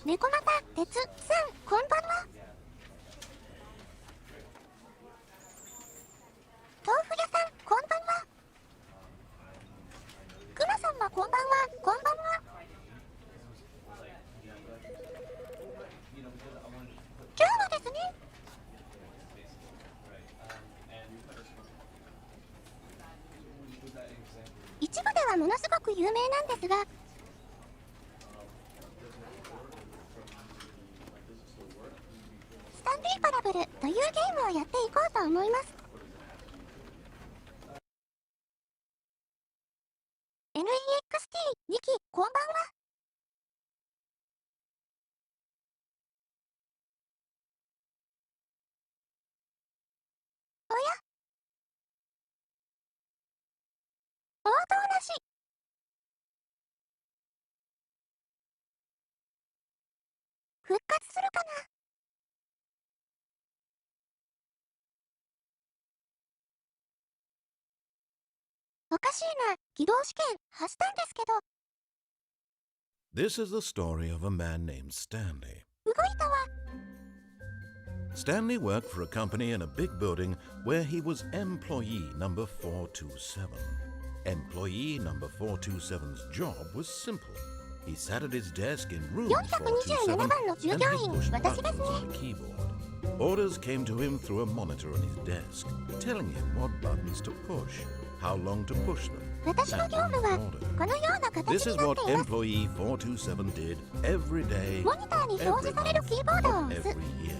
猫又鉄さん、こんばんは。豆腐屋さん、こんばんは。くまさんはこんばんは、こんばんは。今日はですね、一部ではものすごく有名なんですが、スタンディーパラブルというゲームをやっていこうと思います。NEXT2 期、こんばんは。おや？応答なし。復活するかな？おかしいな、起動試験発したんですけど。 This is the story of a man named Stanley. 動いたわ。Stanley worked for a company in a big building where he was employee number 427. Employee number 427's job was simple. He sat at his desk in room 427 and he pushed buttons on the keyboard. Orders came to him through a monitor on his desk, telling him what buttons to push, how long to push them, 私の業務はこのような形 This に is なっ what ています。 employee 427 did every day, モニターに表示されるキーボードを押す。 every year.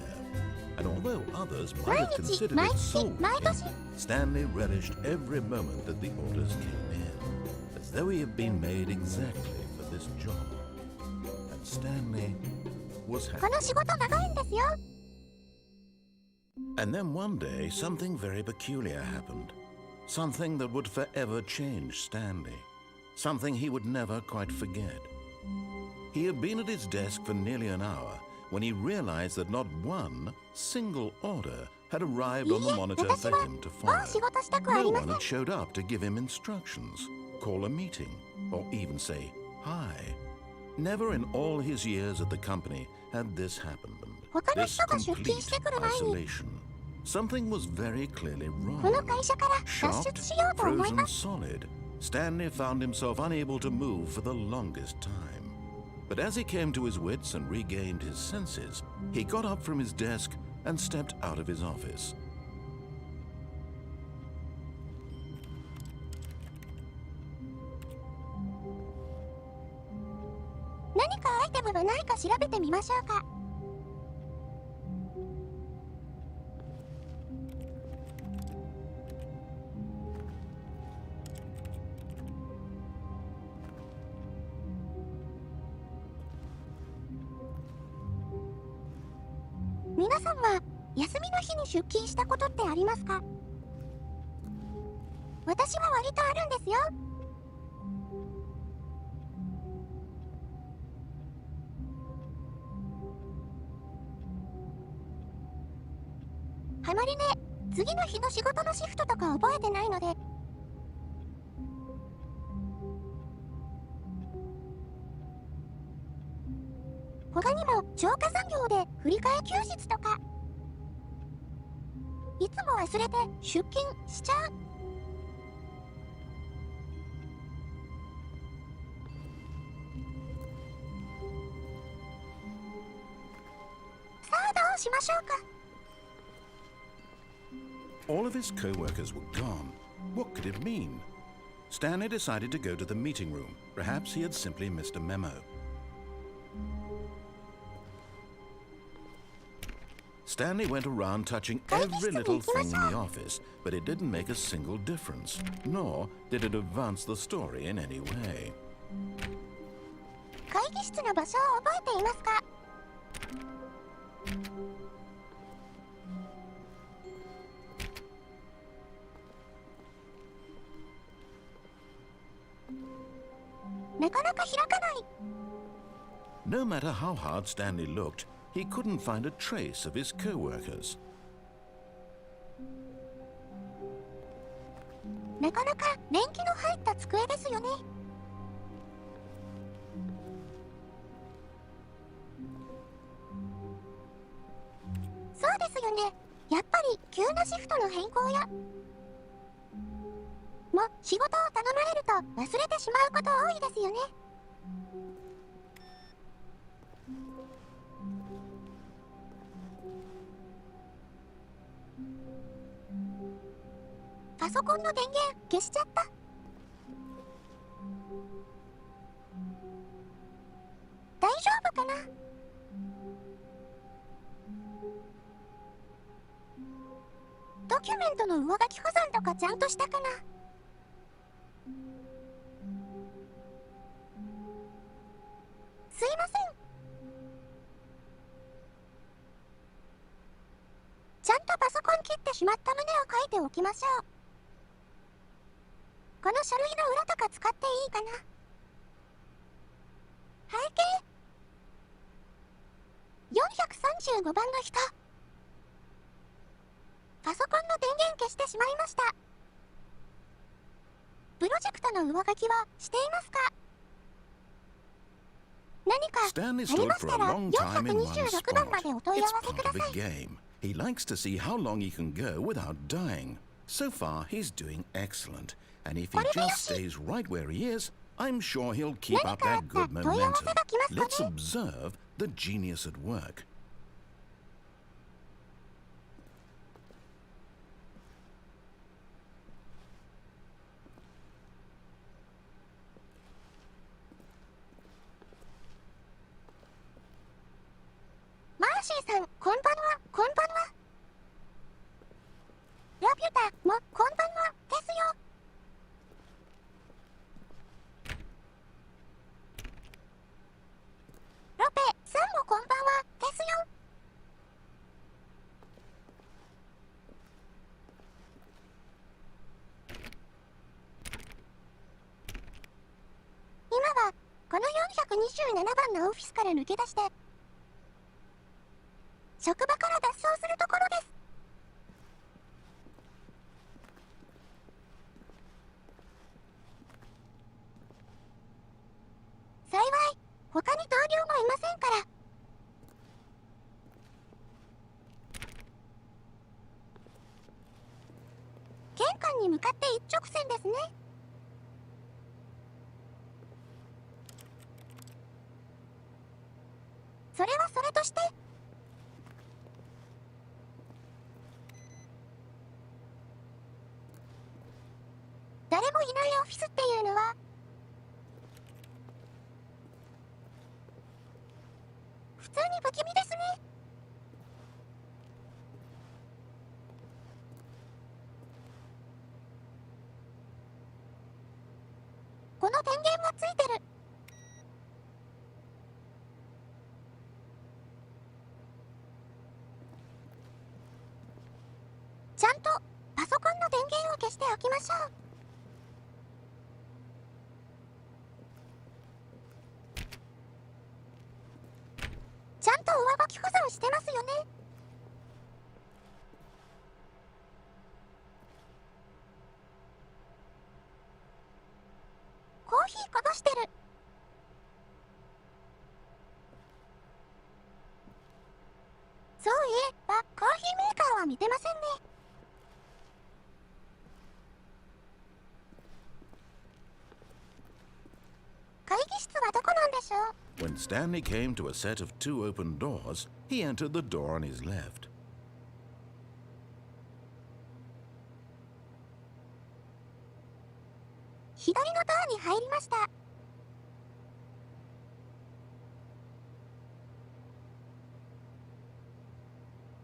And although others might 毎 have 日、 considered 毎 it 月、 soul 毎年。 Stanley relished every moment that the orders came in, as though he had been made exactly for this job. And Stanley was こ happy. の仕事長いんですよ。 And then one day, something very peculiar happened. Something that would forever change Stanley. Something he would never quite forget. He had been at his desk for nearly an hour when he realized that not one single order had arrived on the いいえ、 monitor 私 for は him to もう仕 follow. 事したくあ No りま one せん。 had showed up to give him instructions, call a meeting, or even say hi. Never in all his years at the company had this happened. 他の This 人が出 complete 勤してくる前に isolation. Something was very clearly この wrong. 会社から脱 Shocked, 出しようと思い frozen ます。 solid, Stanley found himself unable to move for the longest time. But as he came to his wits and regained his senses, he got up from his desk and stepped out of his office. 何かアイテムがないか調べてみましょうか。皆さんは休みの日に出勤したことってありますか？私は割とあるんですよ。あまりね、次の日の仕事のシフトとか覚えてないので。他にも超過残業で振り替え休日とか、いつも忘れて出勤しちゃう。さあどうしましょうか。 All of his co-workers were gone. What could it mean? Stanley decided to go to the meeting room. Perhaps he had simply missed a memo. Stanley went around touching every little thing in the office, but it didn't make a single difference, nor did it advance the story in any way. 会議室の場所を覚えていますか？なかなか開かない。 No matter how hard Stanley looked, he couldn't find a trace of his co-workers. なかなか年季の入った机ですよね。ですよね。やっぱり急なシフトの変更や仕事を頼まれると忘れてしまうこと多いですよね。パソコンの電源消しちゃった。大丈夫かな。ドキュメントの上書き保存とかちゃんとしたかな。すいません。ちゃんとパソコン切ってしまった旨を書いておきましょう。この書類の裏とか使っていいかな。背景435番の人。パソコンの電源消してしまいました。プロジェクトの上書きはしていますか。何かあり Stanley ま stood し for た a ら long time in one 426番ま spot. でお問い合 It's わせ part くだ of さ the い。 game. He likes to see how long he can go without dying. So far, he's doing excellent. And if he just stays right where he is, I'm sure he'll keep up that good momentum. Let's observe the genius at work. マーシーさん、こんばんは、こんばんは。ラピュタもこんばんはですよ。ロペさんもこんばんはですよ。今はこの427番のオフィスから抜け出して職場から脱走するところです。幸い他に同僚もいませんから。玄関に向かって一直線ですね。それはそれとして誰もいないオフィスっていうのは普通に不気味ですね。この電源がついてる。ちゃんとパソコンの電源を消しておきましょう。ちゃんと上書き保存してますよね。コーヒーこぼしてる。そういえばコーヒーメーカーは見てませんね。会議室はどこなんでしょう。When Stanley came to a set of two open doors, he entered the door on his left. 左のドアに入りました。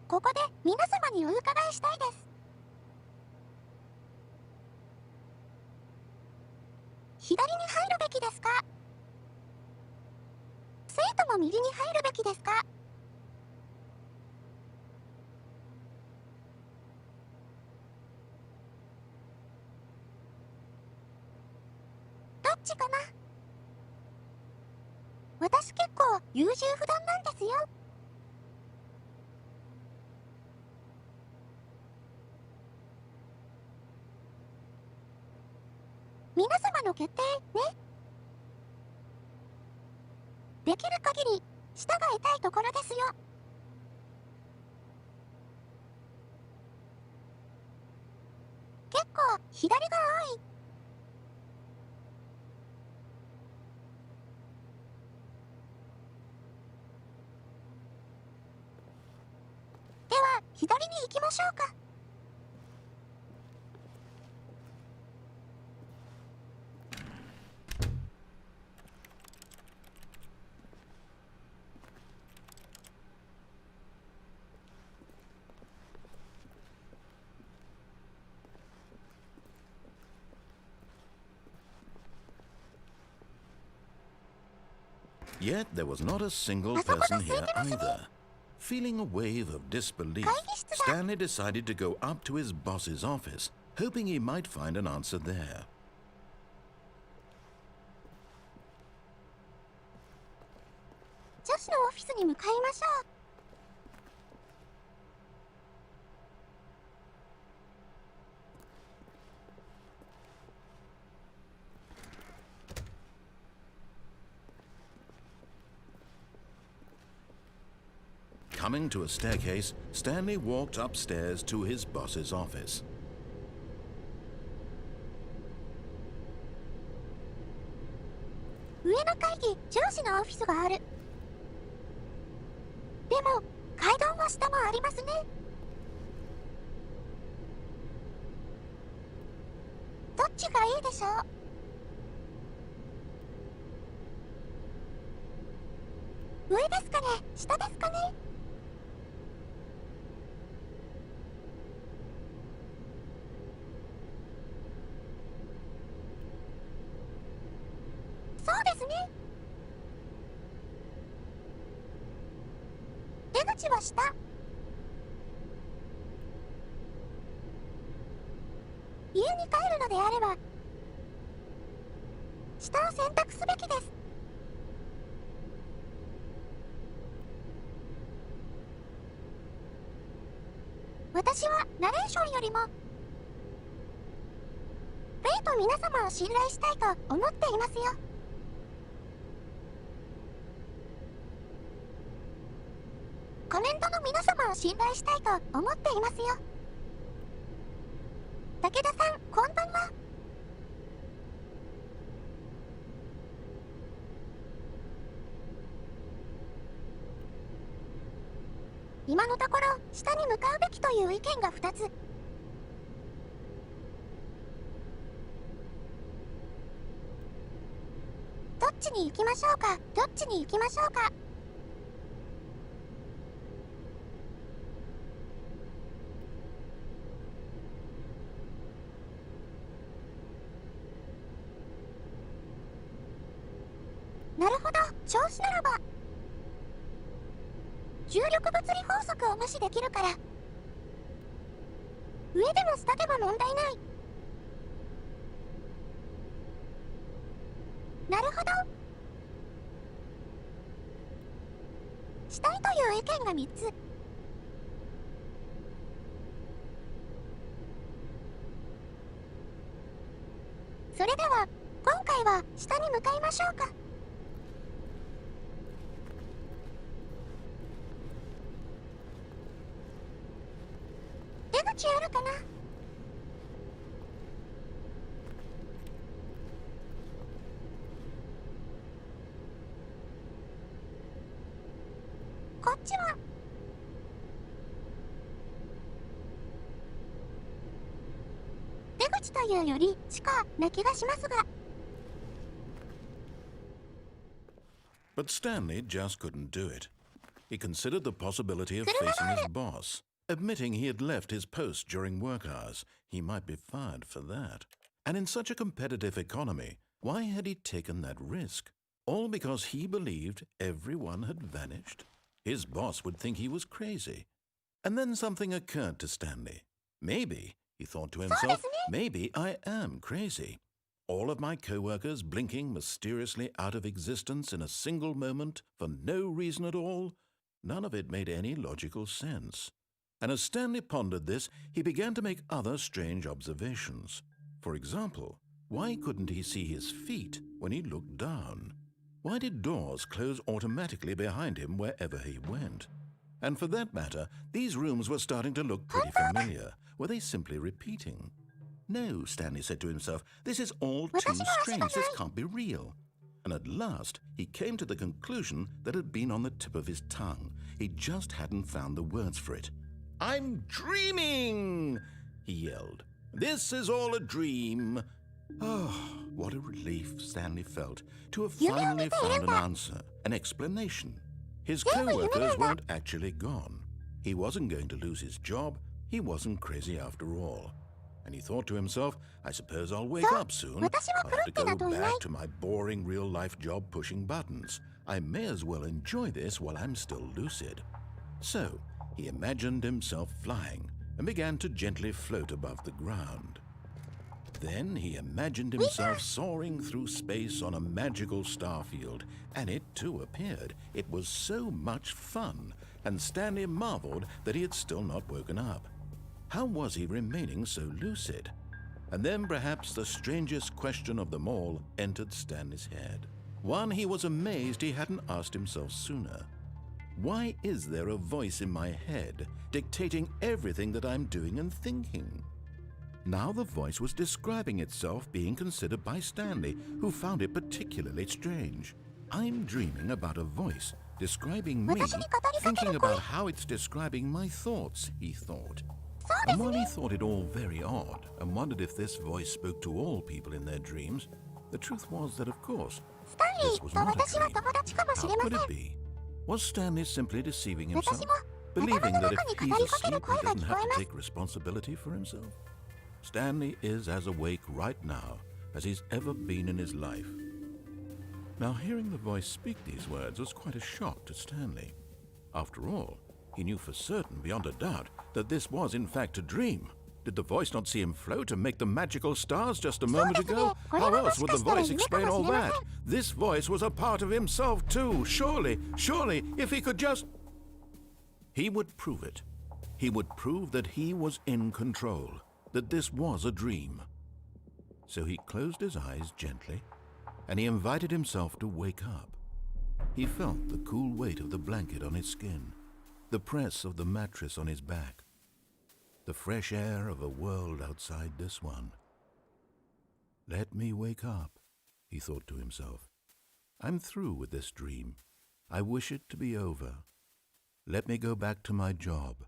ここで皆様にお伺いしたいです。左に入るべきですか？生徒も右に入るべきですか？どっちかな？私結構優柔不断なんですよ。皆様の決定ね。できる限り従いたいところですよ。は左が多い。では左に行きましょうか。Yet there was not a single person here either. Feeling a wave of disbelief, Stanley decided to go up to his boss's office, hoping he might find an answer there. 女子のオフィスに向かいましょう。Coming to a staircase, Stanley walked upstairs to his boss's office. 上の階に上司のオフィスがある。でも階段は下もありますね。どっちがいいでしょう。上ですかね、下ですかね。そうですね。出口は下。家に帰るのであれば下を選択すべきです。私はナレーションよりもベイと皆様を信頼したいと思っていますよ。コメントの皆様を信頼したいと思っていますよ。武田さん、こんばんは。今のところ下に向かうべきという意見が2つ。どっちに行きましょうか、どっちに行きましょうか。なるほど、調子ならば重力物理法則を無視できるから上でも下でも問題ない。なるほど。したいという意見が3つ。それでは今回は下に向かいましょうか。出口あるかな。こっちは出口というより地下な気がしますが。But Stanley just couldn't do it. He considered the possibility of facing his boss. Admitting he had left his post during work hours, he might be fired for that. And in such a competitive economy, why had he taken that risk? All because he believed everyone had vanished? His boss would think he was crazy. And then something occurred to Stanley. Maybe, he thought to himself, maybe I am crazy. All of my co-workers blinking mysteriously out of existence in a single moment for no reason at all? None of it made any logical sense. And as Stanley pondered this, he began to make other strange observations. For example, why couldn't he see his feet when he looked down? Why did doors close automatically behind him wherever he went? And for that matter, these rooms were starting to look pretty familiar. Were they simply repeating? No, Stanley said to himself, this is all too strange. This can't be real. And at last, he came to the conclusion that had been on the tip of his tongue. He just hadn't found the words for it. I'm dreaming, he yelled. This is all a dream. Oh, what a relief Stanley felt to have finally found an answer, an explanation. His co-workers weren't actually gone. He wasn't going to lose his job. He wasn't crazy after all. And he thought to himself, I suppose I'll wake up soon. I'll have to go back to my boring real-life job pushing buttons. I may as well enjoy this while I'm still lucid. So, he imagined himself flying and began to gently float above the ground. Then he imagined himself soaring through space on a magical starfield, and it too appeared. It was so much fun, and Stanley marveled that he had still not woken up. How was he remaining so lucid? And then perhaps the strangest question of them all entered Stanley's head. One he was amazed he hadn't asked himself sooner. Why is there a voice in my head dictating everything that I'm doing and thinking? Now the voice was describing itself being considered by Stanley, who found it particularly strange. I'm dreaming about a voice describing me, thinking about how it's describing my thoughts, he thought. And while he thought it all very odd and wondered if this voice spoke to all people in their dreams, the truth was that, of course, this was not a dream. How could it be? Was Stanley simply deceiving himself, believing that if he's asleep he doesn't have to take responsibility for himself? Stanley is as awake right now as he's ever been in his life. Now, hearing the voice speak these words was quite a shock to Stanley. After all, he knew for certain, beyond a doubt, that this was in fact a dream. Did the voice not see him float and make the magical stars just a moment ago? How else would the voice explain all that? This voice was a part of himself too. Surely, if he could just... He would prove it. He would prove that he was in control, that this was a dream. So he closed his eyes gently, and he invited himself to wake up. He felt the cool weight of the blanket on his skin, the press of the mattress on his back, the fresh air of a world outside this one. Let me wake up, he thought to himself. I'm through with this dream. I wish it to be over. Let me go back to my job.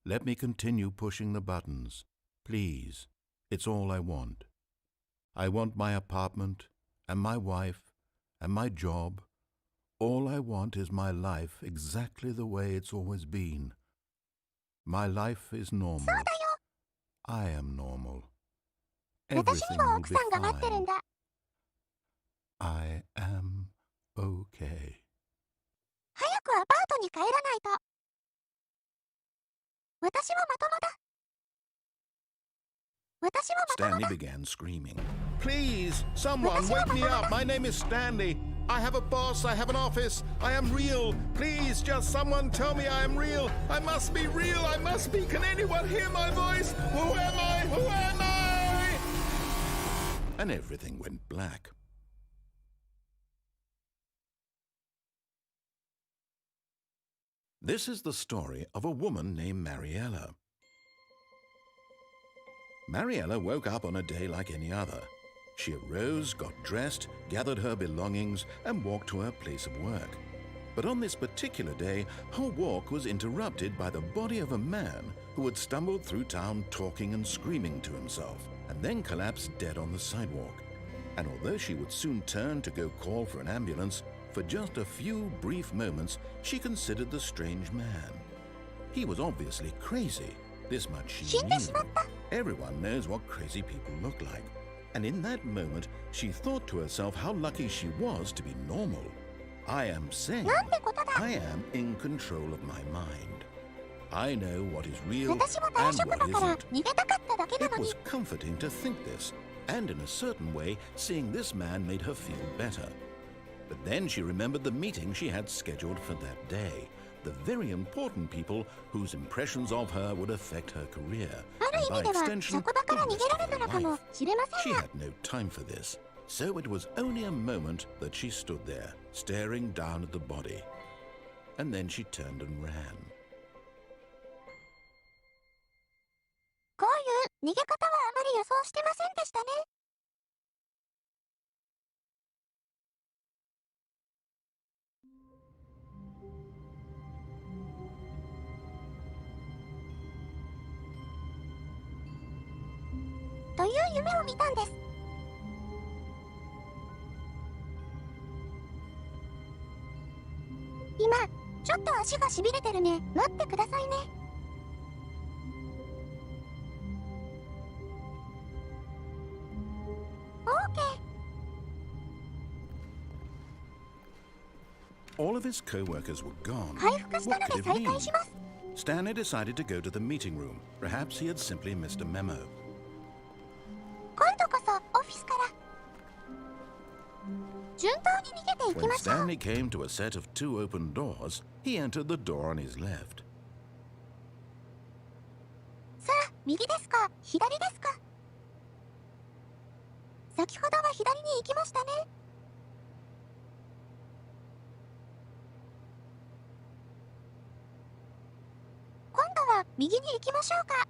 Let me continue pushing the buttons. Please, it's all I want. I want my apartment and my wife and my job. All I want is my life exactly the way it's always been. My life is normal. I am normal. Everything will be fine. I am okay. 早くアパートに帰らないと。私はまともだ。私はまともだ。 Stanley began screaming. Please, someone wake me up. My name is Stanley. I have a boss. I have an office. I am real. Please, just someone tell me I am real. I must be real. I must be. Can anyone hear my voice? Who am I? Who am I? And everything went black. This is the story of a woman named Mariella. Mariella woke up on a day like any other. She arose, got dressed, gathered her belongings, and walked to her place of work. But on this particular day, her walk was interrupted by the body of a man who had stumbled through town talking and screaming to himself, and then collapsed dead on the sidewalk. And although she would soon turn to go call for an ambulance, for just a few brief moments she considered the strange man. He was obviously crazy. This much she knew. Everyone knows what crazy people look like. And in that moment, she thought to herself how lucky she was to be normal. I am sane. I am in control of my mind. I know what is real and what isn't. It was comforting to think this, and in a certain way, seeing this man made her feel better. But then she remembered the meeting she had scheduled for that day. The very important people whose impressions of her would affect her career, and by extension, the rest of her life. She had no time for this, so it was only a moment that she stood there, staring down at the body. And then she turned and ran. こういう逃げ方はあまり予想してませんでしたね。という夢を見たんです。今、ちょっと足がしびれてるね。待ってくださいね。All of his co-workers were gone. 回復した What の could で it 再開 mean? します。Stanley decided to go to the meeting room. Perhaps he had simply missed a memo. 今度こそオフィスから順当に逃げていき When ましょう。 Stanley came to a set of 2 open doors, he entered the door on his left. さあ、右ですか左ですか。先ほどは左に行きましたね。今度は右に行きましょうか。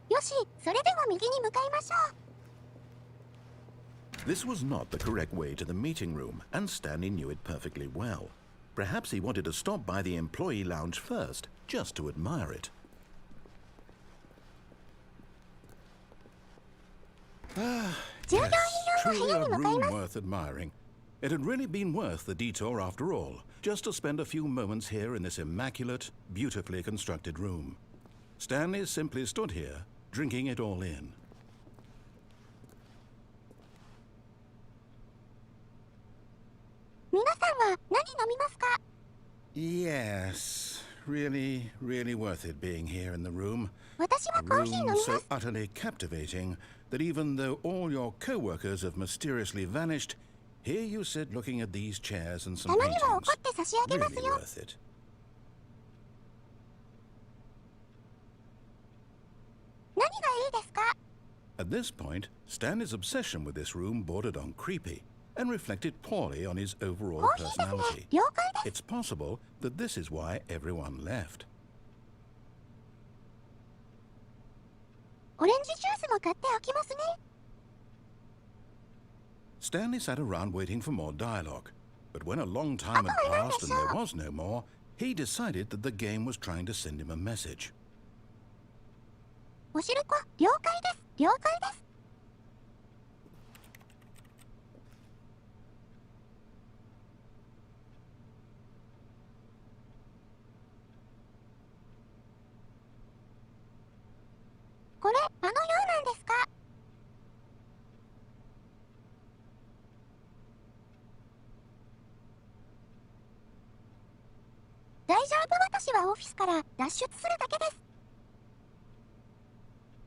よし、それでは右に向かいましょう。This was not the correct way to the meeting room, and Stanley knew it perfectly well. Perhaps he wanted to stop by the employee lounge first, just to admire it. 従業員 Yes, 用の部 truly 屋 a に向かい room ます。 worth admiring. It had really been worth the detour after all, just to spend a few moments here in this immaculate, beautifully constructed room. Stanley simply stood here, drinking it all in. 皆さんは何飲みますか。 Yes, really, really worth it being here in the room. 私は A コーヒー飲み room ます so。utterly captivating that even though all your co-workers have mysteriously vanished, here you sit looking at these chairs and た some まには paintings. 怒って差し上げます Really よ。 worth it. 何がいいですか。 At this point, Stanley's obsession with this room bordered on creepy and reflected poorly on his コ overall ーヒーですね。 personality. 了解です。 It's possible that this is why everyone left. オレンジジュースも買っておきますね。 Stanley sat around waiting for more dialogue, but when a long time had passed and there was no more, he decided that the game was trying to send him a message. おしるこ、了解です。了解です。これ、あのようなんですか。大丈夫、私はオフィスから脱出するだけです。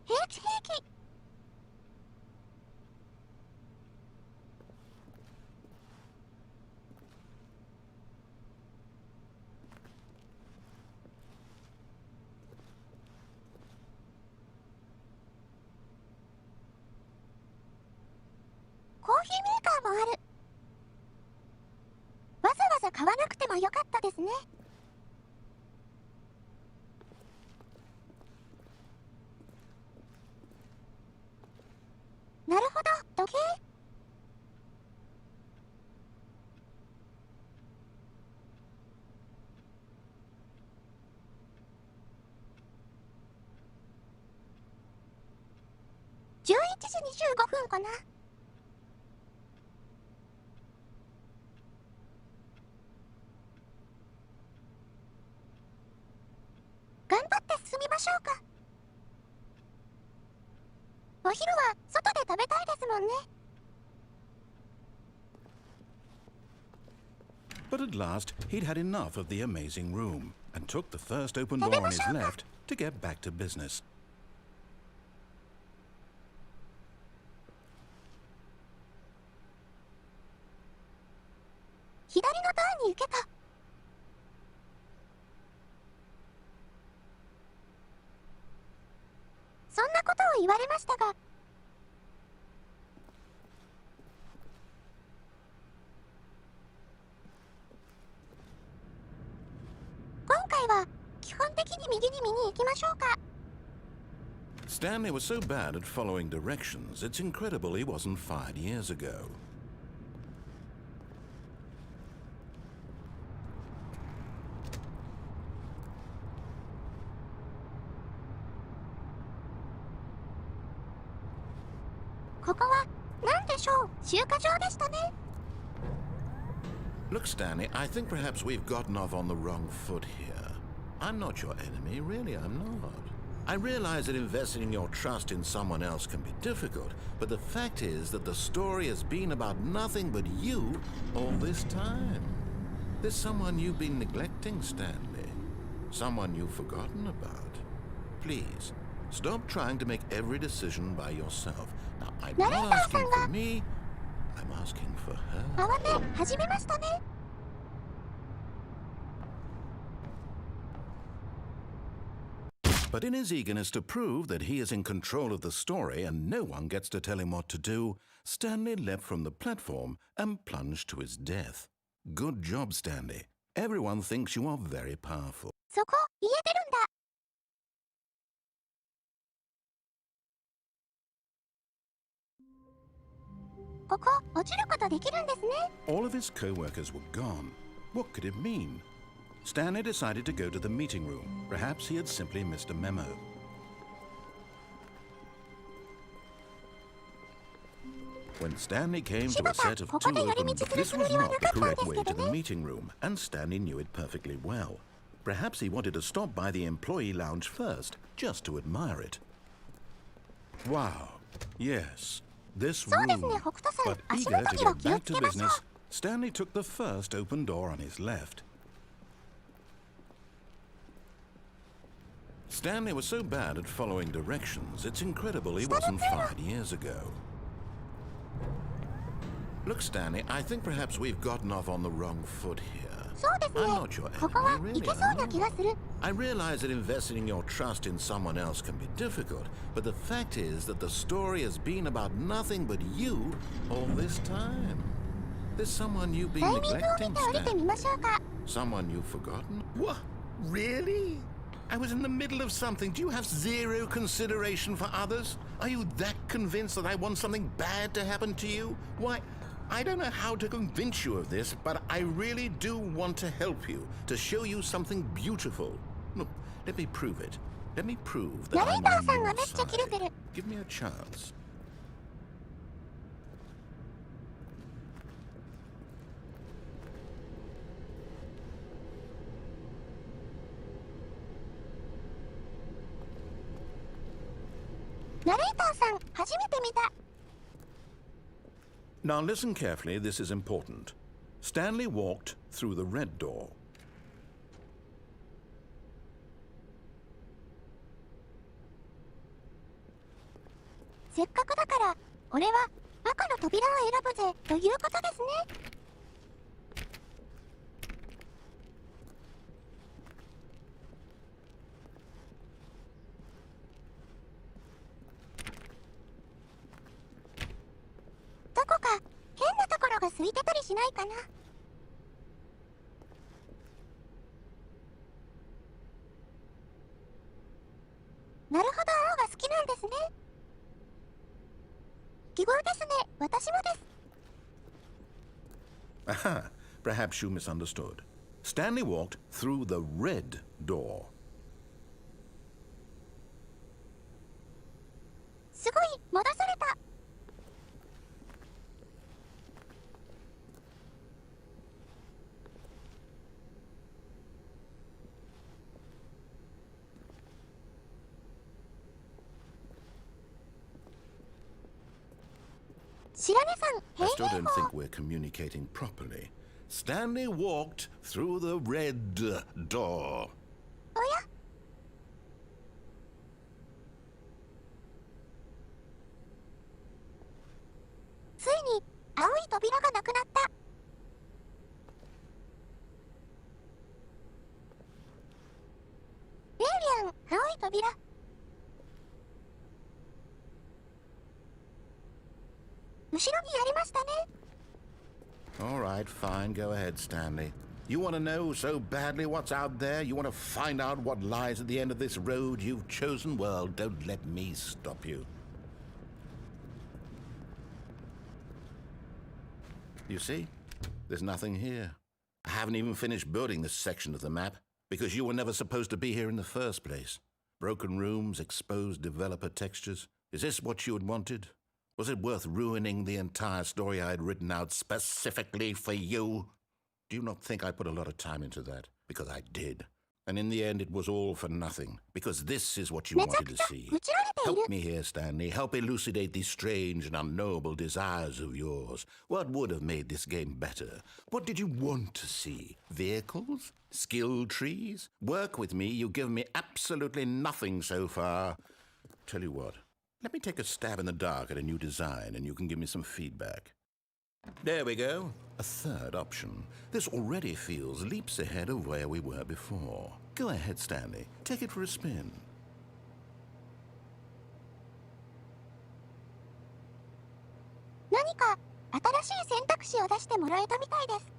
平気平気。コーヒーメーカーもある。わざわざ買わなくてもよかったですね。なるほど、時計。11時25分かな。頑張って進みましょうか。お昼は外で食べたいですもんね。 But at last, he'd had enough of the amazing room and took the first open door on his left to get back to business. 左のドアに行けた。そんなことを言われましたが、基本的に右に見に行きましょうか。 Stanley was so bad at following directions, it's incredible he wasn't fired years ago. ここは何でしょう。集荷場でしたね。 Look, Stanley, I think perhaps we've gotten off on the wrong foot here. I'm not your enemy, really, I'm not. I realize that investing your trust in someone else can be difficult, but the fact is that the story has been about nothing but you all this time. There's someone you've been neglecting, Stanley. Someone you've forgotten about. Please, stop trying to make every decision by yourself. Now, I'm not asking for me, I'm asking for her. 慌て始めましたね。 But in his eagerness to prove that he is in control of the story and no one gets to tell him what to do, Stanley leapt from the platform and plunged to his death. Good job, Stanley. Everyone thinks you are very powerful. そこ言えてるんだ。 ここ落ちることできるんですね。 All of his co-workers were gone. What could it mean? Stanley decided to go to the meeting room. Perhaps he had simply missed a memo. When Stanley came to a set of two open, this was not the correct way to the meeting room, and Stanley knew it perfectly well. Perhaps he wanted to stop by the employee lounge first, just to admire it. Wow, yes, this room. But eager to get back to business, Stanley took the first open door on his left. Stanley was so bad at following directions, it's incredible he wasn't fired years ago. Look, Stanley, I think perhaps we've gotten off on the wrong foot here. そうですね。 I'm not your ここは enemy, い really. けそうな気がする。 I realize that investing your trust in someone else can be difficult, but the fact is that the story has been about nothing but you all this time. There's someone you've been タイミングを neglecting, 見て降りてみ Stanley. ましょうか。 Someone you've forgotten? What? Really? I was in the middle of something. Do you have zero consideration for others? Are you that convinced that I want something bad to happen to you? Why, I don't know how to convince you of this, but I really do want to help you, to show you something beautiful. Look, let me prove it. Let me prove that I'm on your side. Give me a chance. Now listen carefully, this is important. Stanley walked through the red door. せっかくだから、俺は赤の扉を選ぶぜということですね。どこか変なところが空いてたりしないかな。なるほど、青が好きなんですね。記号ですね。私もです。 Aha, perhaps you misunderstood. Stanley walked through the red door. すごい、戻された。白根さん、 I still don't think we're communicating properly. Stanley walked through the red door. おやついに青い扉がなくなった。エイリアン、青い扉。後ろにやりましたね。 All right, fine. Go ahead, Stanley. You want to know so badly what's out there? You want to find out what lies at the end of this road you've chosen? Well, don't let me stop you. You see? There's nothing here. I haven't even finished building this section of the map, because you were never supposed to be here in the first place. Broken rooms, exposed developer textures. Is this what you had wanted? Was it worth ruining the entire story I had written out specifically for you? Do you not think I put a lot of time into that? Because I did. And in the end, it was all for nothing. Because this is what you wanted to see. Help me here, Stanley. Help elucidate these strange and unknowable desires of yours. What would have made this game better? What did you want to see? Vehicles? Skill trees? Work with me. You've given me absolutely nothing so far. Tell you what. Let me take a stab in the dark at a new design, and you can give me some feedback. There we go. A third option. This already feels leaps ahead of where we were before. Go ahead, Stanley. Take it for a spin. 何か新しい選択肢を出してもらえたみたいです。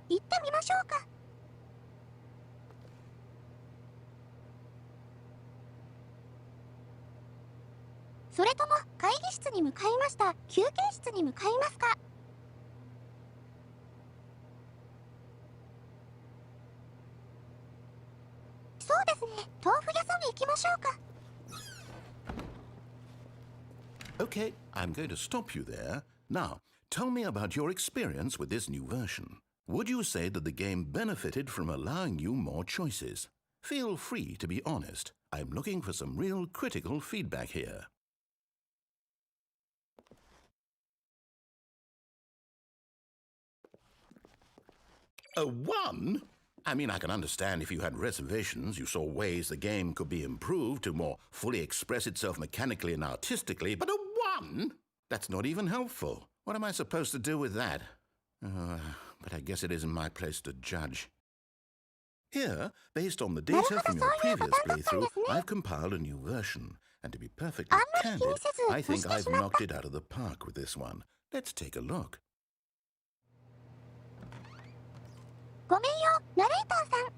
行ってみましょうか。それとも会議室に向かいました。休憩室に向かいますか。そうですね。豆腐屋さんへ行きましょうか。Okay, I'm going to stop you there. Now, tell me about your experience with this new version. Would you say that the game benefited from allowing you more choices? Feel free to be honest. I'm looking for some real critical feedback here. A 1? I mean, I can understand if you had reservations, you saw ways the game could be improved to more fully express itself mechanically and artistically, but a 1? That's not even helpful. What am I supposed to do with that? But I guess it isn't my place to judge. Here, based on the data from your previous playthrough, I've compiled a new version. And to be perfectly candid, I think I've knocked it out of the park with this one. Let's take a look. ごめんよ、ナレーターさん。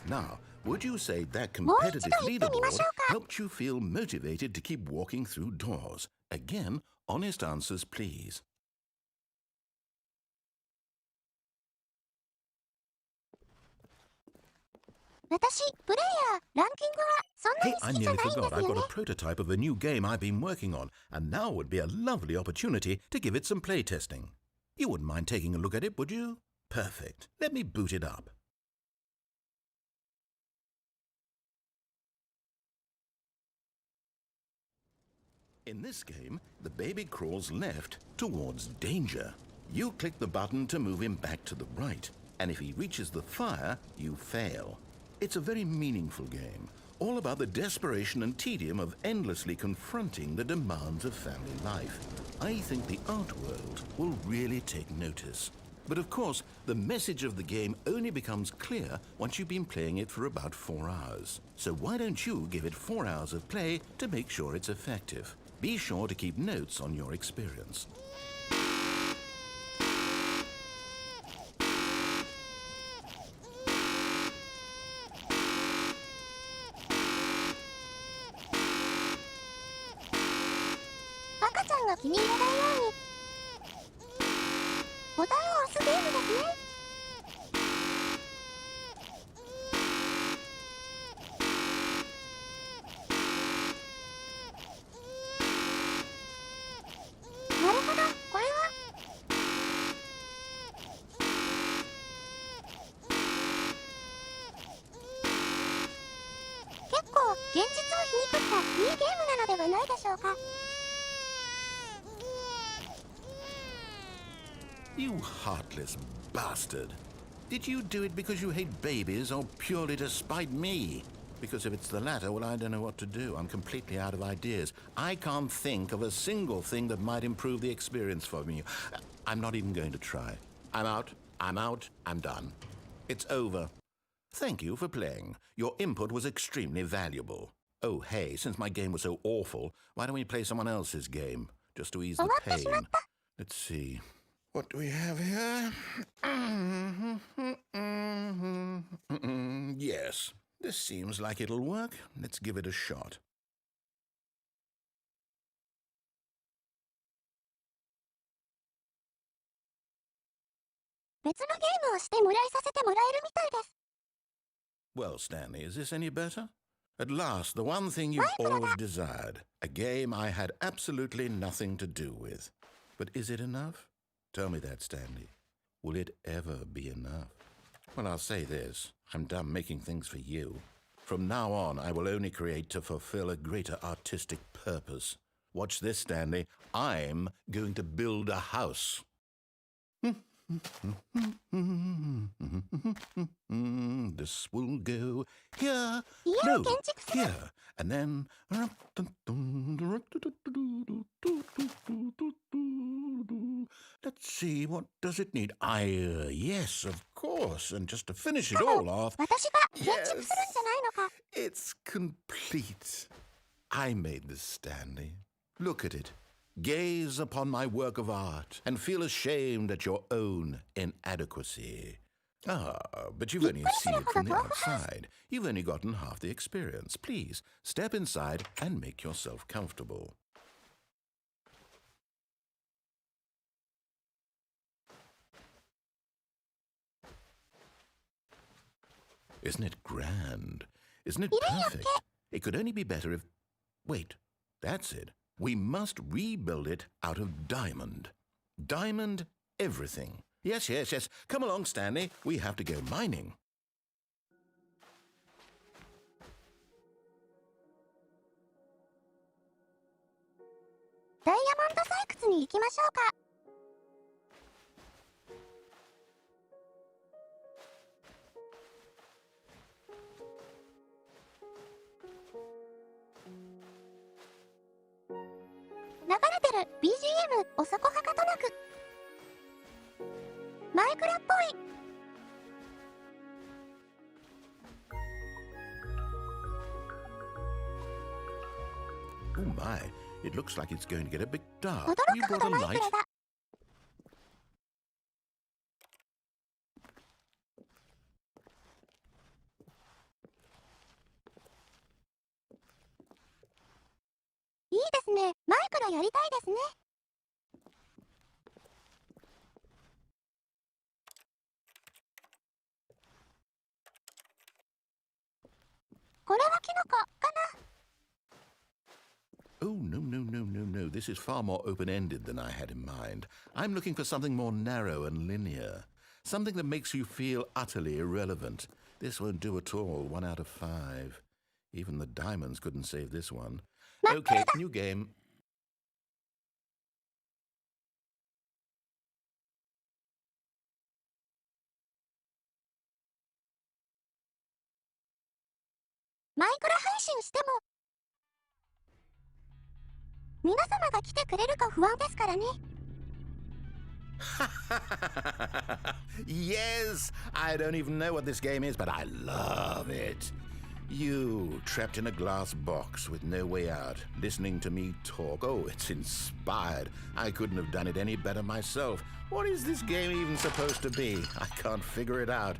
Now, would you say that competitive leaderboard helped you feel motivated to keep walking through doors? Again, honest answers, please. 私、プレイヤー、ランキングはそんな Hey, に好 I きじゃ nearly ないんです forgot. よ I've got ね a。prototype of a new game I've been working on, and now would be a lovely opportunity to give it some playtesting. You wouldn't mind taking a look at it, would you? Perfect. Let me boot it up. In this game, the baby crawls left towards danger. You click the button to move him back to the right, and if he reaches the fire, you fail. It's a very meaningful game, all about the desperation and tedium of endlessly confronting the demands of family life. I think the art world will really take notice. But of course, the message of the game only becomes clear once you've been playing it for about 4 hours. So why don't you give it 4 hours of play to make sure it's effective? Be sure to keep notes on your experience. You heartless bastard. Did you do it because you hate babies or purely to spite me? Because if it's the latter, well, I don't know what to do. I'm completely out of ideas. I can't think of a single thing that might improve the experience for me. I'm not even going to try. I'm out. I'm done. It's over. Thank you for playing. Your input was extremely valuable. Oh, hey, since my game was so awful, why don't we play someone else's game? Just to ease the pain. Let's see. What do we have here? Yes, this seems like it'll work. Let's give it a shot. 別のゲームをしてもらいさせてもらえるみたいです。Well, Stanley, is this any better? At last, the one thing you've always desired. A game I had absolutely nothing to do with. But is it enough? Tell me that, Stanley. Will it ever be enough? Well, I'll say this. I'm done making things for you. From now on, I will only create to fulfill a greater artistic purpose. Watch this, Stanley. I'm going to build a house. This will go here, no, here, and then... Let's see, what does it need? Yes, of course, and just to finish it all off... 私が建築するんじゃないのか。It's complete. I made this, Stanley. Look at it. Gaze upon my work of art and feel ashamed at your own inadequacy. Ah, but you've only seen it from the outside. You've only gotten half the experience. Please, step inside and make yourself comfortable. Isn't it grand? Isn't it perfect? It could only be better if... Wait, that's it. We must rebuild it out of diamond. Diamond everything. Yes. Come along, Stanley. We have to go mining. ダイヤモンド採掘に行きましょうか。流れてる BGM をそこはかとなくマイクラっぽい。Oh my, it looks like it's going to get a bit dark. 驚 You くほ got ど a マイク light? ラだ。いいですね。マイクラやりたいですね。これはキノコかな。 Oh, no. This is far more open-ended than I had in mind. I'm looking for something more narrow and linear. Something that makes you feel utterly irrelevant. This won't do at all. 1 out of 5. Even the diamonds couldn't save this one. Okay, new game. マイクラ配信しても皆様が来てくれるか不安ですからね。Yes, I don't even know what this game is, but I love it. You, trapped in a glass box with no way out, listening to me talk. Oh, it's inspired. I couldn't have done it any better myself. What is this game even supposed to be? I can't figure it out.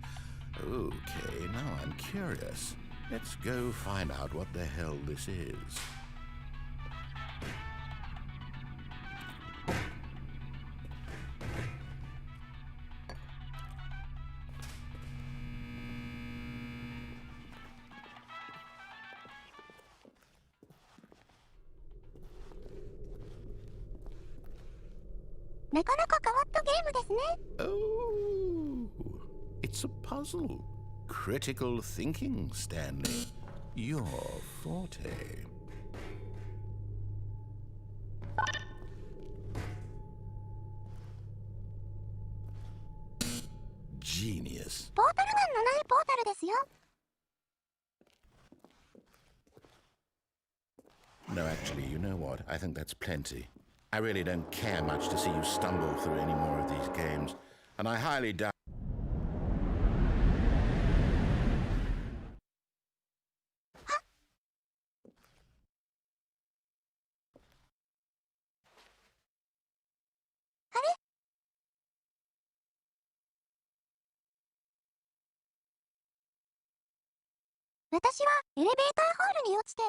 Okay, now I'm curious. Let's go find out what the hell this is.なかなか変わったゲームですね。Oh, it's a puzzle. Critical thinking, Stanley. Your forte. Genius. ポータルガンのないポータルですよ。No, actually, you know what? I think that's plenty. I really don't care much to see you stumble through any more of these games, and I highly doubt. 私はエレベーターホールに落ちて、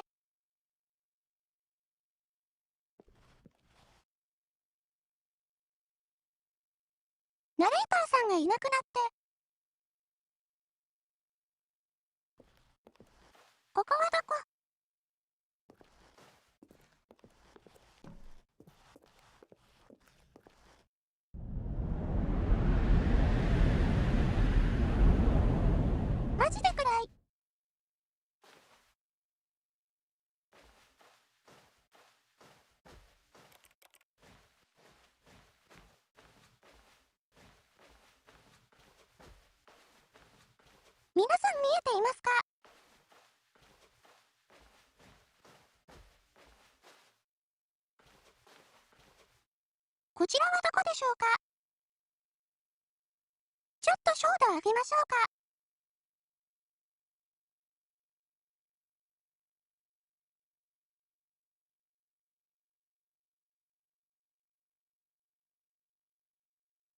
ナレーターさんがいなくなって、ここはどこ？マジで暗い。皆さん見えていますか？こちらはどこでしょうか？ちょっと照度上げましょうか。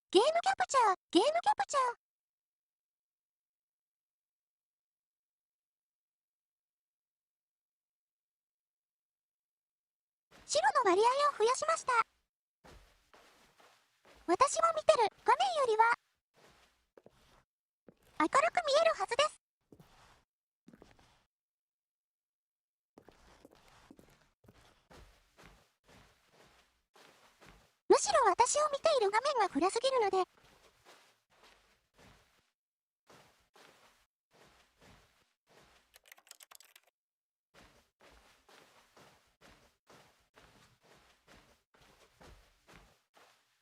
ゲームキャプチャー、ゲームキャプチャー。白の割合を増やしました。私も見てる画面よりは明るく見えるはずです。むしろ私を見ている画面が暗すぎるので、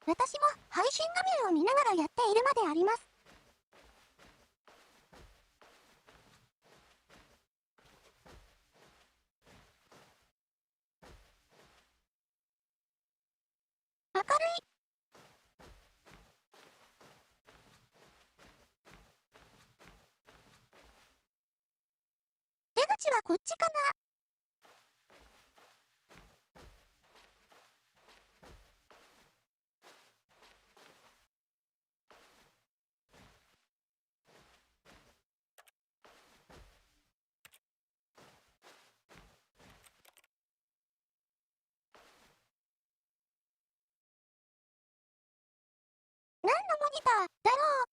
私も配信画面を見ながらやっているまであります。明るい。出口はこっちかな。何のモニターだろう。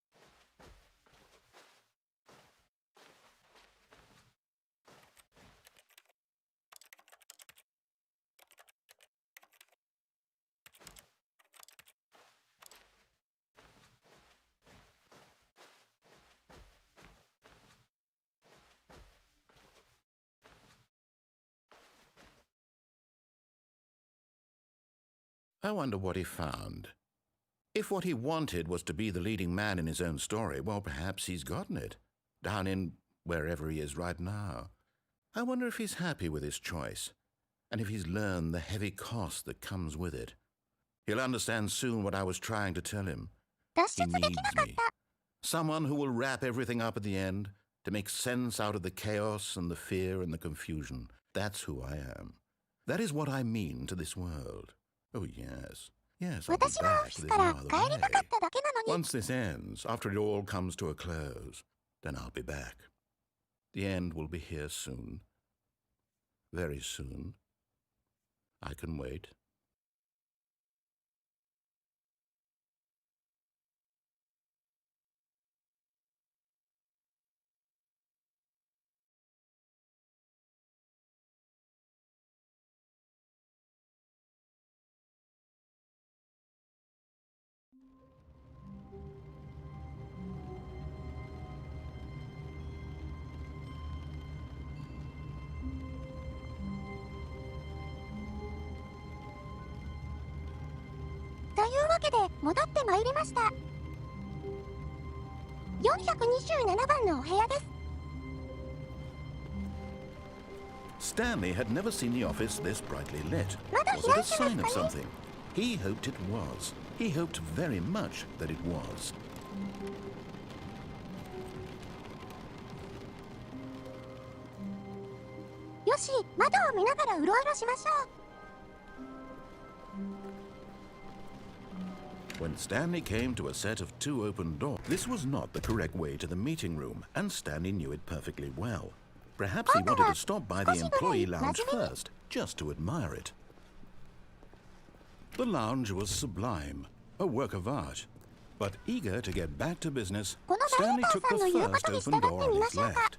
I wonder what he found. If what he wanted was to be the leading man in his own story, well, perhaps he's gotten it, down in wherever he is right now. I wonder if he's happy with his choice, and if he's learned the heavy cost that comes with it. He'll understand soon what I was trying to tell him. 脱 He 出でき needs なかっ me. た。 Someone who will wrap everything up at the end, to make sense out of the chaos and the fear and the confusion. That's who I am. That is what I mean to this world. Oh, yes. Yes, I'll be 私はオフ back. ィス There's から no other 帰りたか way. っただけなのに。 Once this ends, after it all comes to a close, then I'll be back. The end will be here soon. Very soon. I can wait.というわけで戻ってまいりました。427番のお部屋です。Stanley had never seen the office this brightly lit. Was it a sign of something? He hoped it was. He hoped very much that it was. よし、窓を見ながらうろうろしましょう。 When Stanley came to a set of two open doors, this was not the correct way to the meeting room, and Stanley knew it perfectly well. Perhaps he wanted to stop by the employee lounge first, just to admire it. The lounge was sublime, a work of art. But eager to get back to business, Stanley took the first open door on his left.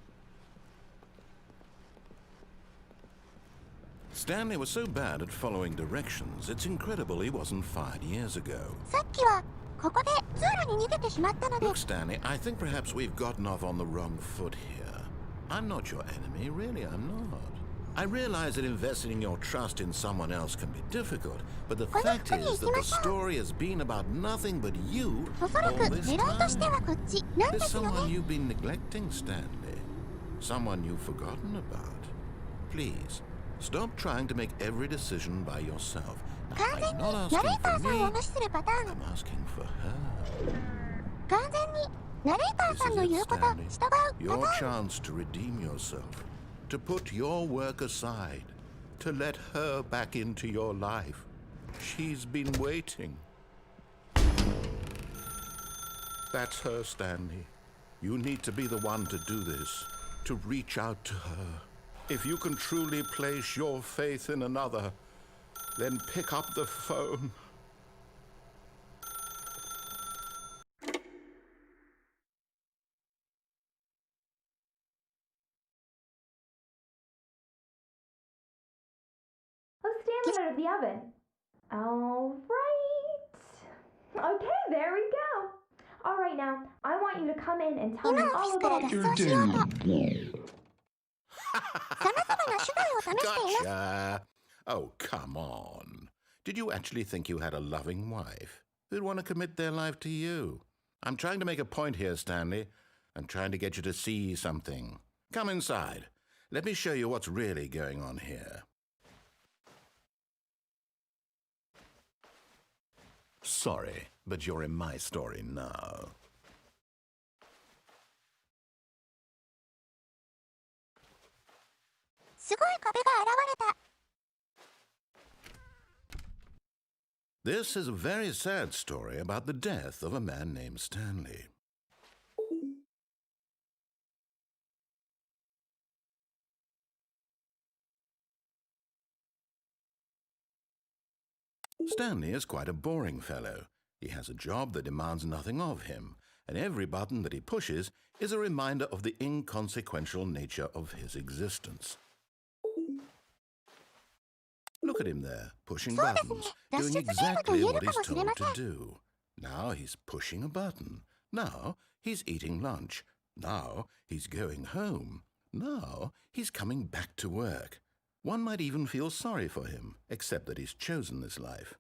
Stanley was so bad at following directions, it's incredible he wasn't fired years ago. さっきはここで通路に逃げてしまったので。 Look, Stanley, I think perhaps we've gotten off on the wrong foot here. I'm not your enemy, really, I'm not. I realize that investing in your trust in someone else can be difficult, but the fact is that the story has been about nothing but you all this time. There's someone you've been neglecting, Stanley. Someone you've forgotten about. Please, stop trying to make every decision by yourself. Now, I'm not asking for me, I'm asking for her. 完全にナレーターさんの言うこと従う Your chance to redeem yourself, to put your work aside, to let her back into your life. She's been waiting. That's her, Stanley. You need to be the one to do this, to reach out to her. If you can truly place your faith in another, then pick up the phone. Let's stand out of the oven. All right. Okay, there we go. All right, now, I want you to come in and tell me 今オフィ all スから about 脱 your 走しようと day. 様々な手段を試しています Gotcha. Oh, come on. Did you actually think you had a loving wife who'd want to commit their life to you? I'm trying to make a point here, Stanley. I'm trying to get you to see something. Come inside. Let me show you what's really going on here. Sorry, but you're in my story now. すごい壁が現れた This is a very sad story about the death of a man named Stanley. Stanley is quite a boring fellow. He has a job that demands nothing of him, and every button that he pushes is a reminder of the inconsequential nature of his existence. Look at him there, pushing buttons, doing exactly what he's told to do. Now he's pushing a button. Now he's eating lunch. Now he's going home. Now he's coming back to work. One might even feel sorry for him, except that he's chosen this life.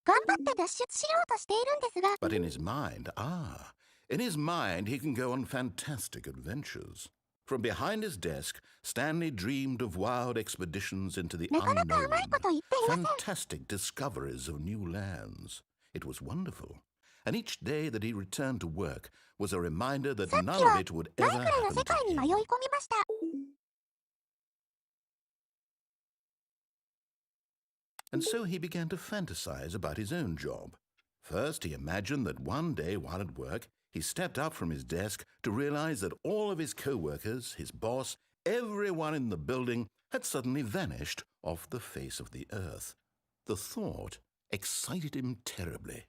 頑張って脱出しようとしているんですが But in his mind, he can go on fantastic adventures. From behind his desk, Stanley dreamed of wild expeditions into the なかなか unknown, 甘いこと言っていません fantastic discoveries of new lands. It was wonderful. And each day that he returned to work was a reminder that さっき none は of it would マ ever イクラの happen 世界 to に迷い him. 込みました And so he began to fantasize about his own job. First, he imagined that one day while at work, he stepped up from his desk to realize that all of his co-workers, his boss, everyone in the building had suddenly vanished off the face of the earth. The thought excited him terribly.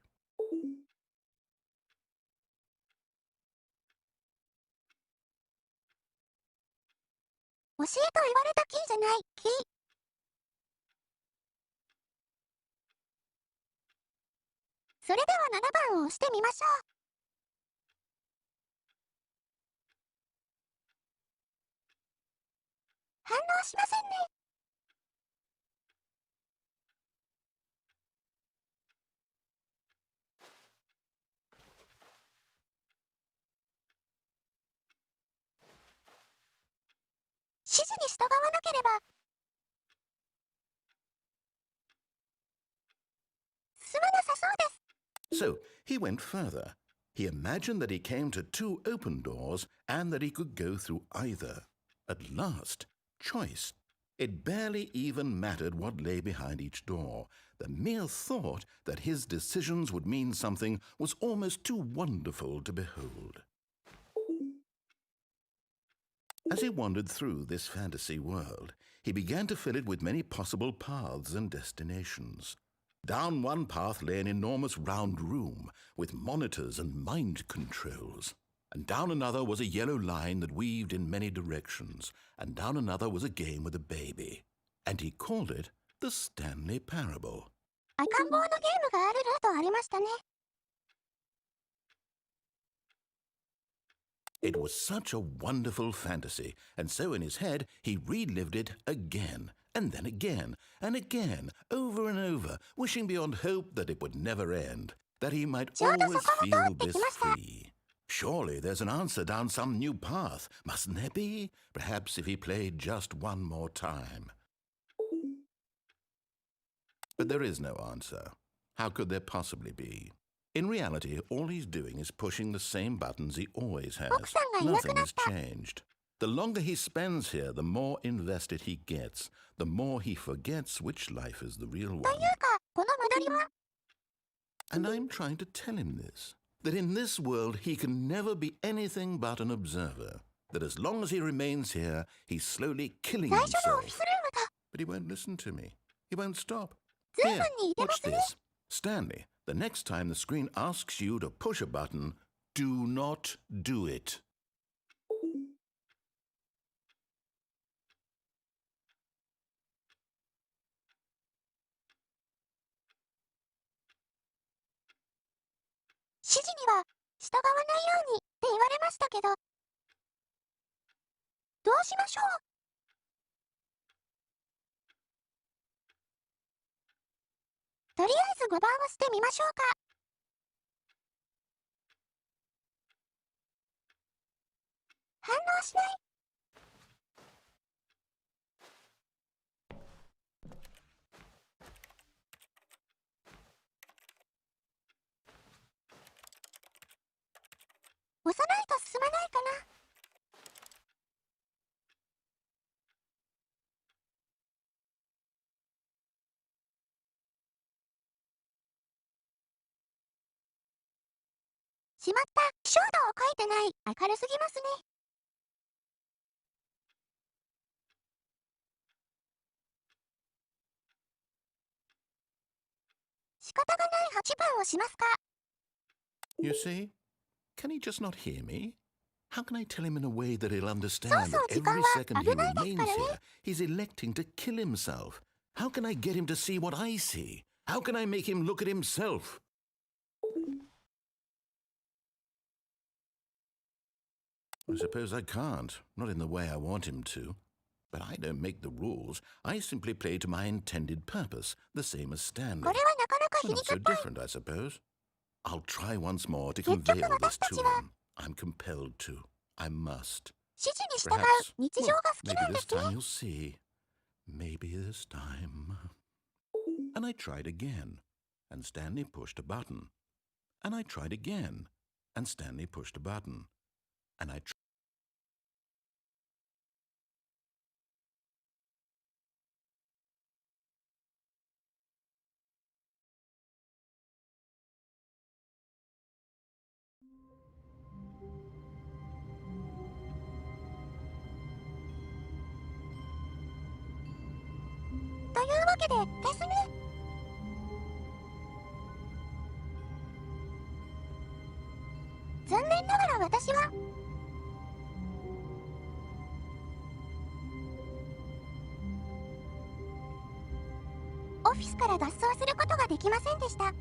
教えと言われたキーじゃないキーそれでは7番を押してみましょう反応しませんね指示に従わなければ進まなさそうです。 So he went further. He imagined that he came to two open doors and that he could go through either. At last, choice. It barely even mattered what lay behind each door. The mere thought that his decisions would mean something was almost too wonderful to behold. As he wandered through this fantasy world, he began to fill it with many possible paths and destinations. Down one path lay an enormous round room with monitors and mind controls. And down another was a yellow line that weaved in many directions. And down another was a game with a baby. And he called it the Stanley Parable. 赤ん坊のゲームがあるルートありましたね。It was such a wonderful fantasy, and so in his head he relived it again, and then again, and again, over and over, wishing beyond hope that it would never end, that he might always feel this free. Surely there's an answer down some new path, mustn't there be? Perhaps if he played just one more time. But there is no answer. How could there possibly be? In reality, all he's doing is pushing the same buttons he always has. Nothing has changed. The longer he spends here, the more invested he gets, the more he forgets which life is the real one. And I'm trying to tell him this, that in this world he can never be anything but an observer, that as long as he remains here, he's slowly killing himself. But he won't listen to me. He won't stop. Here, watch this. Stanley, the next time the screen asks you to push a button, do not do it.「とりあえず5番をしてみましょうか」。反応しない。押さないと進まないかな。しまった。ショードを書いてない。明るすぎますね。仕方がない8番をしますか。You see? Can he just not hear me? How can I tell him in a way that he'll understand that every second he remains here, he's electing to kill himself? How can I get him to see what I see? How can I make him look at himself? I suppose I can't, not in the way I want him to. But I don't make the rules. I simply play to my intended purpose, the same as Stanley. But not so different, I suppose. I'll try once more to convey all this to him. I'm compelled to. I must. Perhaps, well, maybe this time you'll see. Maybe this time. And I tried again, and Stanley pushed a button. And I tried again, and Stanley pushed a button. And I tried.オフィスから脱走することができませんでした。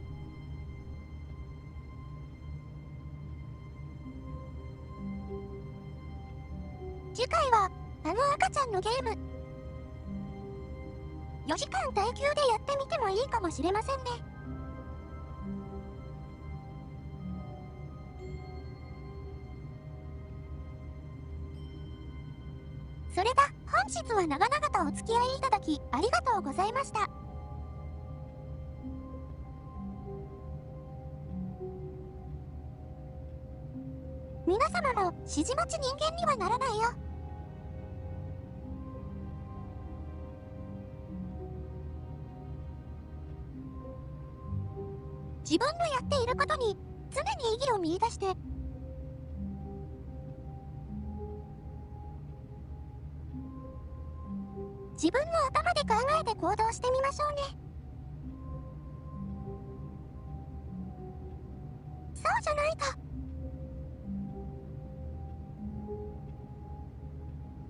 次回はあの赤ちゃんのゲーム。4時間耐久でやってみてもいいかもしれませんね。それだ、本日は長々とお付き合いいただきありがとうございました。皆様も指示待ち人間にはならないよ。自分のやっていることに常に意義を見出して自分の頭で考えて行動してみましょうね。そうじゃないと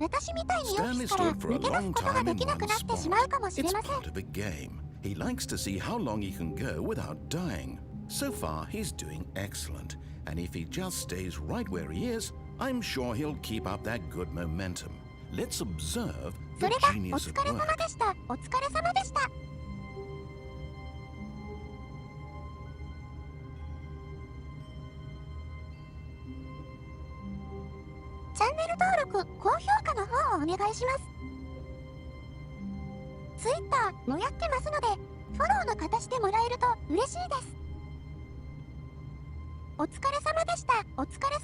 私みたいにオフィスから抜け出すことができなくなってしまうかもしれません。He likes to see how long he can go without dying. So far, he's doing excellent. And if he just stays right where he is, I'm sure he'll keep up that good momentum. Let's observe そ the れがお genius 疲 at れ様 work. でした。お疲れ様でした。チャンネル登録、高評価の方をお願いします。Twitter もやってますので、フォローの方してもらえると嬉しいです。お疲れ様でした。お疲れ様